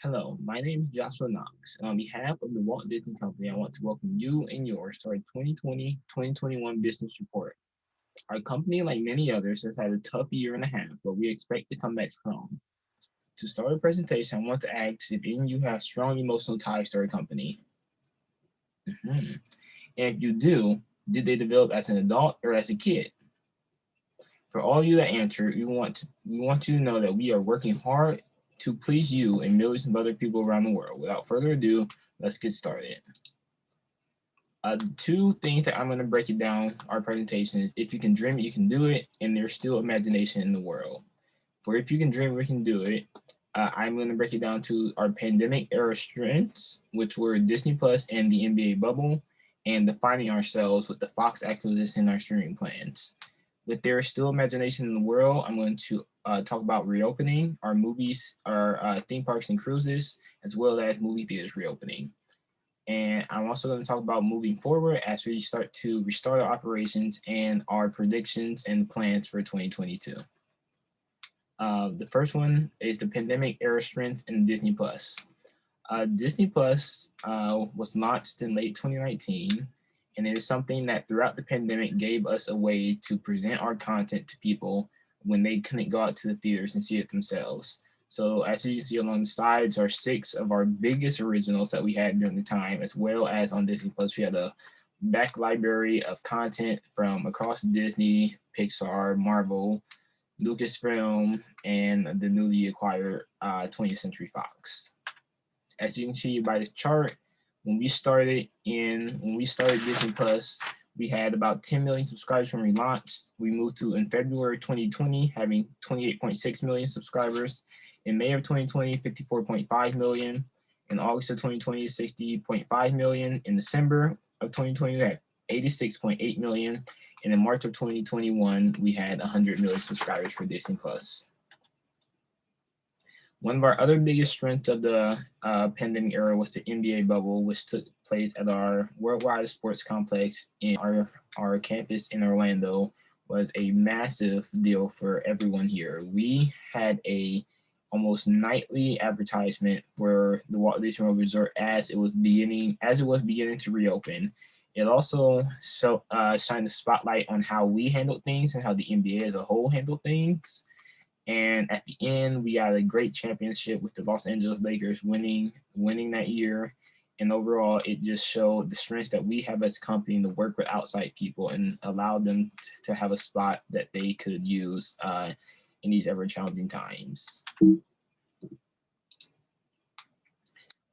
Hello, my name is Joshua Knox, and on behalf of the Walt Disney Company, I want to welcome you and yours to our 2020-2021 business report. Our company, like many others, has had a tough year and a half, but we expect to come back strong. To start the presentation, I want to ask if any of you have strong emotional ties to our company. Mhm. And if you do, did they develop as an adult or as a kid? For all you that answer, we want you to know that we are working hard to please you and millions of other people around the world. Without further ado, let's get started. The two things that I'm going to break it down our presentation is if you can dream it, you can do it, and there's still imagination in the world. For if you can dream, we can do it. I'm going to break it down to our pandemic era strengths, which were Disney Plus and the NBA bubble, and defining ourselves with the Fox acquisition and our streaming plans. With there is still imagination in the world, I'm going to talk about reopening our movies, our theme parks and cruises, as well as movie theaters reopening. And I'm also going to talk about moving forward as we start to restart our operations and our predictions and plans for 2022. The first one is the pandemic era strength in Disney Plus. Disney Plus was launched in late 2019, and it is something that throughout the pandemic gave us a way to present our content to people when they couldn't go out to the theaters and see it themselves. So as you can see along the sides are six of our biggest originals that we had during the time, as well as on Disney Plus. We had a back library of content from across Disney, Pixar, Marvel, Lucasfilm, and the newly acquired 20th Century Fox. As you can see by this chart, when we started Disney Plus, we had about 10 million subscribers when we launched. We moved to in February 2020 having 28.6 million subscribers. In May of 2020, 54.5 million. In August of 2020, 60.5 million. In December of 2020, we had 86.8 million. And in March of 2021, we had 100 million subscribers for Disney Plus. One of our other biggest strengths of the pandemic era was the NBA bubble, which took place at our worldwide sports complex in our campus in Orlando. Was a massive deal for everyone here. We had a almost nightly advertisement for the Walt Disney World Resort as it was beginning to reopen. It also shined a spotlight on how we handled things and how the NBA as a whole handled things. And at the end, we got a great championship with the Los Angeles Lakers winning that year. And overall, it just showed the strengths that we have as a company to work with outside people and allow them to have a spot that they could use in these ever challenging times.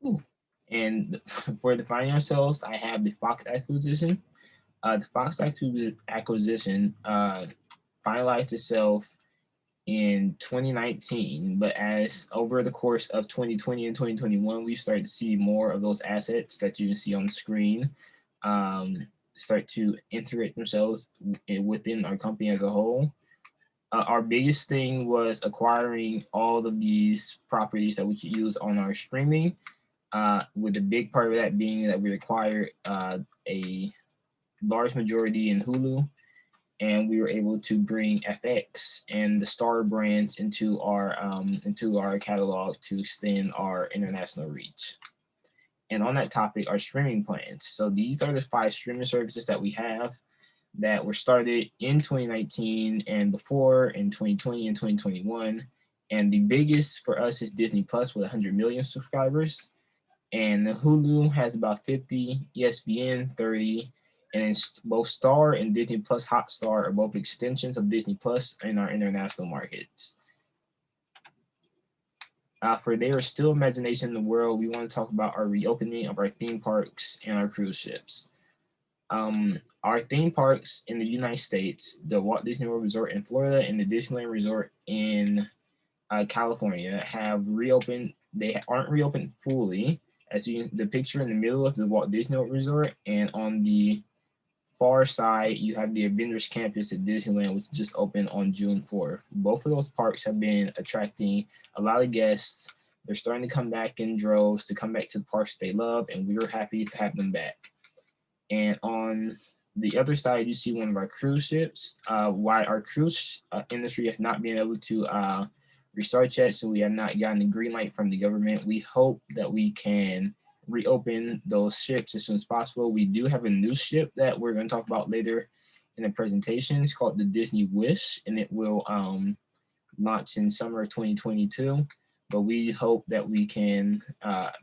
Ooh. And for defining ourselves, I have the Fox acquisition. The Fox acquisition finalized itself in 2019, but as over the course of 2020 and 2021, we started to see more of those assets that you can see on the screen start to integrate themselves within our company as a whole. Our biggest thing was acquiring all of these properties that we could use on our streaming, with the big part of that being that we acquired a large majority in Hulu, and we were able to bring FX and the Star brands into our catalog to extend our international reach. And on that topic, our streaming plans. So these are the five streaming services that we have that were started in 2019 and before in 2020 and 2021. And the biggest for us is Disney Plus with 100 million subscribers. And Hulu has about 50, ESPN 30, and both Star and Disney Plus Hotstar are both extensions of Disney Plus in our international markets. For there is still imagination in the world, we want to talk about our reopening of our theme parks and our cruise ships. Our theme parks in the United States, the Walt Disney World Resort in Florida and the Disneyland Resort in California, have reopened. They aren't reopened fully, as the picture in the middle of the Walt Disney World Resort, and on the far side, you have the Avengers Campus at Disneyland, which just opened on June 4th. Both of those parks have been attracting a lot of guests. They're starting to come back in droves to come back to the parks they love, and we are happy to have them back. And on the other side, you see one of our cruise ships. Why our cruise industry has not been able to restart yet, so we have not gotten the green light from the government. We hope that we can reopen those ships as soon as possible. We do have a new ship that we're going to talk about later in the presentation. It's called the Disney Wish, and it will launch in summer of 2022. But we hope that we can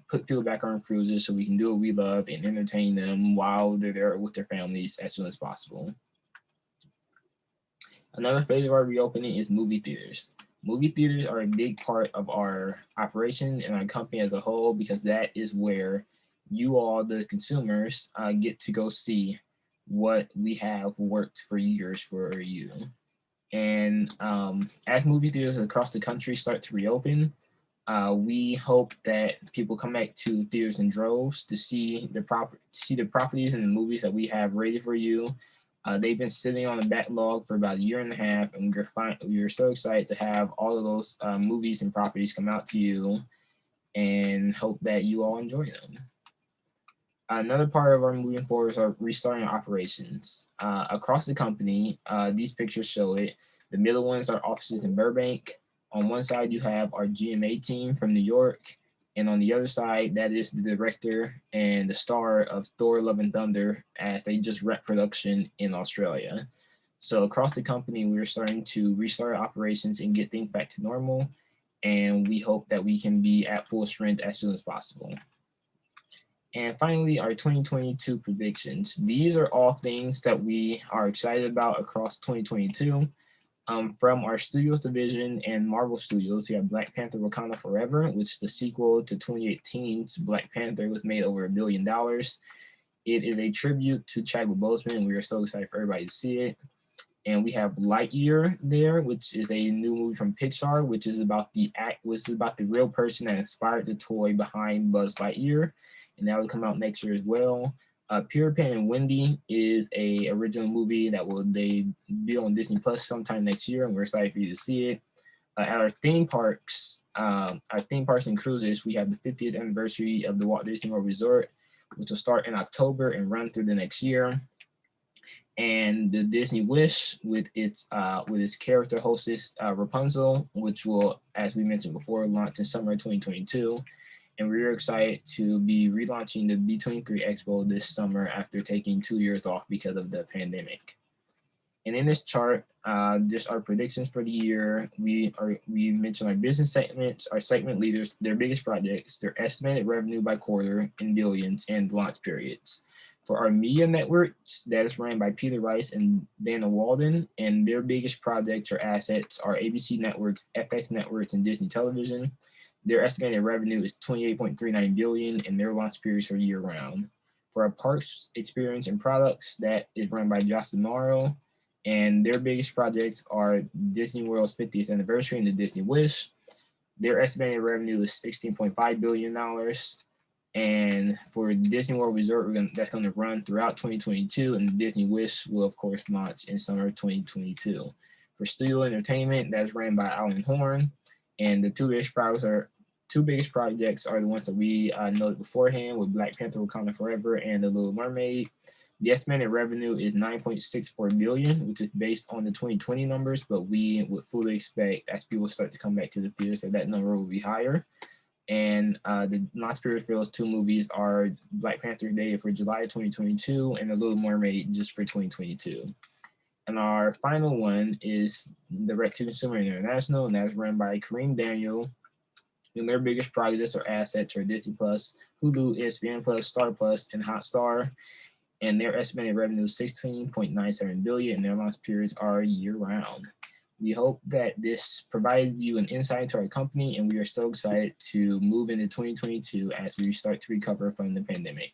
put people back on cruises so we can do what we love and entertain them while they're there with their families as soon as possible. Another phase of our reopening is movie theaters. Movie theaters are a big part of our operation and our company as a whole, because that is where you all, the consumers, get to go see what we have worked for years for you. And as movie theaters across the country start to reopen, we hope that people come back to theaters in droves to see the properties and the movies that we have rated for you. They've been sitting on the backlog for about a year and a half, and we're so excited to have all of those movies and properties come out to you, and hope that you all enjoy them. Another part of our moving forward is our restarting operations. Across the company, these pictures show it. The middle ones are offices in Burbank. On one side, you have our GMA team from New York. And on the other side, that is the director and the star of Thor Love and Thunder, as they just wrapped production in Australia. So across the company, we're starting to restart operations and get things back to normal. And we hope that we can be at full strength as soon as possible. And finally, our 2022 predictions. These are all things that we are excited about across 2022. From our studios division and Marvel Studios, we have Black Panther Wakanda Forever, which is the sequel to 2018's Black Panther, was made over $1 billion. It is a tribute to Chadwick Boseman, and we are so excited for everybody to see it. And we have Lightyear there, which is a new movie from Pixar, which is about the real person that inspired the toy behind Buzz Lightyear, and that will come out next year as well. Peter Pan and Wendy is a original movie that will be on Disney Plus sometime next year, and we're excited for you to see it. At our theme parks and cruises, we have the 50th anniversary of the Walt Disney World Resort, which will start in October and run through the next year. And the Disney Wish with its character hostess Rapunzel, which will, as we mentioned before, launch in summer 2022. And we're excited to be relaunching the D23 Expo this summer after taking 2 years off because of the pandemic. And in this chart, just our predictions for the year. We mentioned our business segments, our segment leaders, their biggest projects, their estimated revenue by quarter in billions, and launch periods. For our media networks, that is run by Peter Rice and Dana Walden, and their biggest projects or assets are ABC Networks, FX Networks, and Disney Television. Their estimated revenue is $28.39 billion, and their launch periods are year-round. For our parks, experience, and products, that is run by Josh D'Amaro, and their biggest projects are Disney World's 50th anniversary and the Disney Wish. Their estimated revenue is $16.5 billion. And for Disney World Resort, that's going to run throughout 2022, and the Disney Wish will, of course, launch in summer 2022. For studio entertainment, that's ran by Alan Horn. And the two biggest projects are the ones that we noted beforehand, with Black Panther Wakanda Forever and The Little Mermaid. The estimated revenue is $9.64 billion, which is based on the 2020 numbers, but we would fully expect, as people start to come back to the theaters, that number will be higher. And the launch period for those two movies are Black Panther dated for July 2022 and The Little Mermaid just for 2022. And our final one is Direct to Consumer International, and that's run by Kareem Daniel. And their biggest projects or assets are Disney Plus, Hulu, ESPN Plus, Star Plus, and Hotstar. And their estimated revenue is $16.97 billion, and their launch periods are year-round. We hope that this provided you an insight into our company, and we are so excited to move into 2022 as we start to recover from the pandemic.